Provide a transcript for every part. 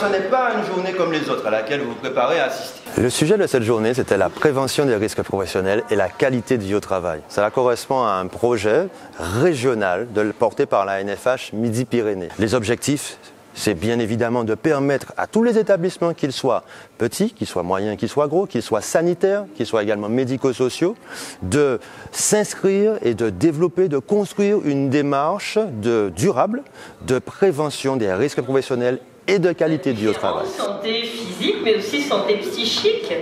ce n'est pas une journée comme les autres à laquelle vous vous préparez à assister. Le sujet de cette journée, c'était la prévention des risques professionnels et la qualité de vie au travail. Cela correspond à un projet régional porté par la NFH Midi-Pyrénées. Les objectifs, c'est bien évidemment de permettre à tous les établissements, qu'ils soient petits, qu'ils soient moyens, qu'ils soient gros, qu'ils soient sanitaires, qu'ils soient également médico-sociaux, de s'inscrire et de développer, de construire une démarche durable de prévention des risques professionnels et de qualité de vie au travail. Santé physique, mais aussi santé psychique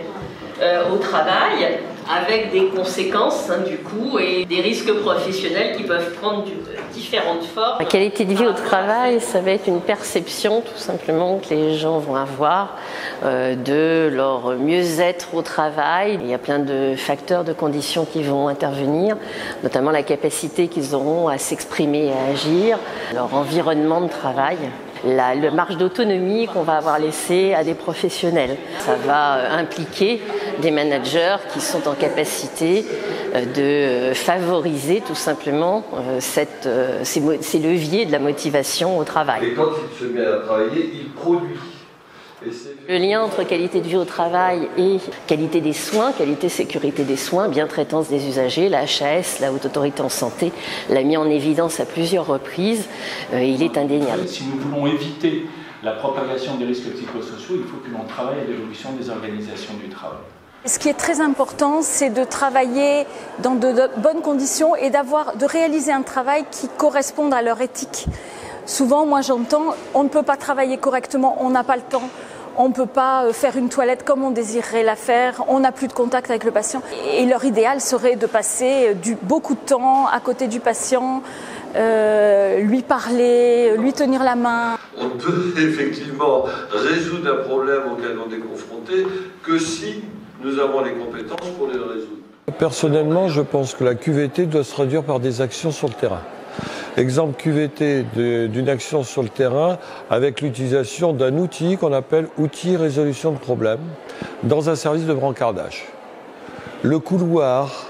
au travail, avec des conséquences du coup et des risques professionnels qui peuvent prendre différentes formes. La qualité de vie au travail, ça va être une perception tout simplement que les gens vont avoir de leur mieux-être au travail. Il y a plein de facteurs, de conditions qui vont intervenir, notamment la capacité qu'ils auront à s'exprimer et à agir, leur environnement de travail. La marge d'autonomie qu'on va avoir laissée à des professionnels. Ça va impliquer des managers qui sont en capacité de favoriser tout simplement ces leviers de la motivation au travail. Et quand il se met à travailler, il produit. Le lien entre qualité de vie au travail et qualité des soins, qualité sécurité des soins, bien-traitance des usagers, la HAS, la Haute Autorité en Santé, l'a mis en évidence à plusieurs reprises, il est indéniable. Si nous voulons éviter la propagation des risques psychosociaux, il faut que l'on travaille à l'évolution des organisations du travail. Ce qui est très important, c'est de travailler dans de bonnes conditions et de réaliser un travail qui corresponde à leur éthique. Souvent, moi j'entends, on ne peut pas travailler correctement, on n'a pas le temps. On ne peut pas faire une toilette comme on désirerait la faire, on n'a plus de contact avec le patient. Et leur idéal serait de passer beaucoup de temps à côté du patient, lui parler, lui tenir la main. On peut effectivement résoudre un problème auquel on est confronté que si nous avons les compétences pour les résoudre. Personnellement, je pense que la QVT doit se traduire par des actions sur le terrain. Exemple QVT d'une action sur le terrain avec l'utilisation d'un outil qu'on appelle outil résolution de problèmes dans un service de brancardage. Le couloir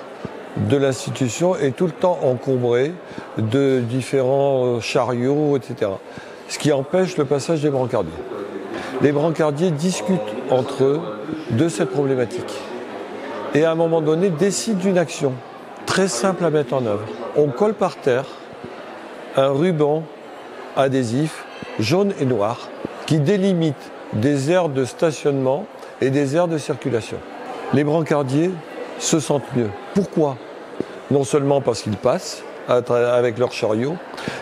de l'institution est tout le temps encombré de différents chariots, etc. Ce qui empêche le passage des brancardiers. Les brancardiers discutent entre eux de cette problématique et à un moment donné décident d'une action très simple à mettre en œuvre. On colle par terre un ruban adhésif jaune et noir qui délimite des aires de stationnement et des aires de circulation. Les brancardiers se sentent mieux. Pourquoi? Non seulement parce qu'ils passent avec leur chariot,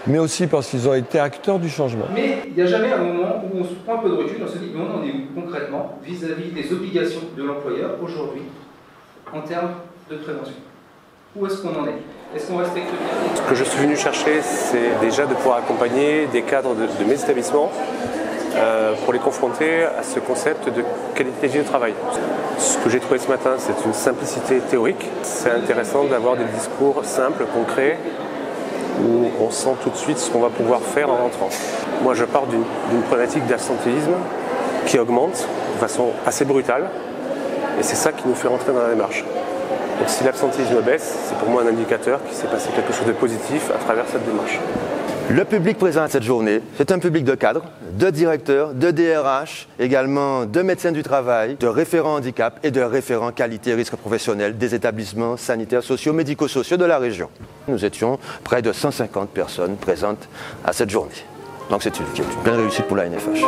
mais aussi parce qu'ils ont été acteurs du changement. Mais il n'y a jamais un moment où on se prend un peu de recul, on se dit, on en est où concrètement vis-à-vis des obligations de l'employeur aujourd'hui en termes de prévention? Où est-ce qu'on en est? Est-ce qu'on respecte bien? Ce que je suis venu chercher, c'est déjà de pouvoir accompagner des cadres de mes établissements pour les confronter à ce concept de qualité de vie au travail. Ce que j'ai trouvé ce matin, c'est une simplicité théorique. C'est intéressant d'avoir des discours simples, concrets, où on sent tout de suite ce qu'on va pouvoir faire en rentrant. Moi, je pars d'une problématique d'absentéisme qui augmente de façon assez brutale, et c'est ça qui nous fait rentrer dans la démarche. Donc si l'absentéisme baisse, c'est pour moi un indicateur qu'il s'est passé quelque chose de positif à travers cette démarche. Le public présent à cette journée, c'est un public de cadres, de directeurs, de DRH, également de médecins du travail, de référents handicap et de référents qualité et risques professionnels des établissements sanitaires, sociaux, médico-sociaux de la région. Nous étions près de 150 personnes présentes à cette journée. Donc c'est une pleine réussite pour la NFH.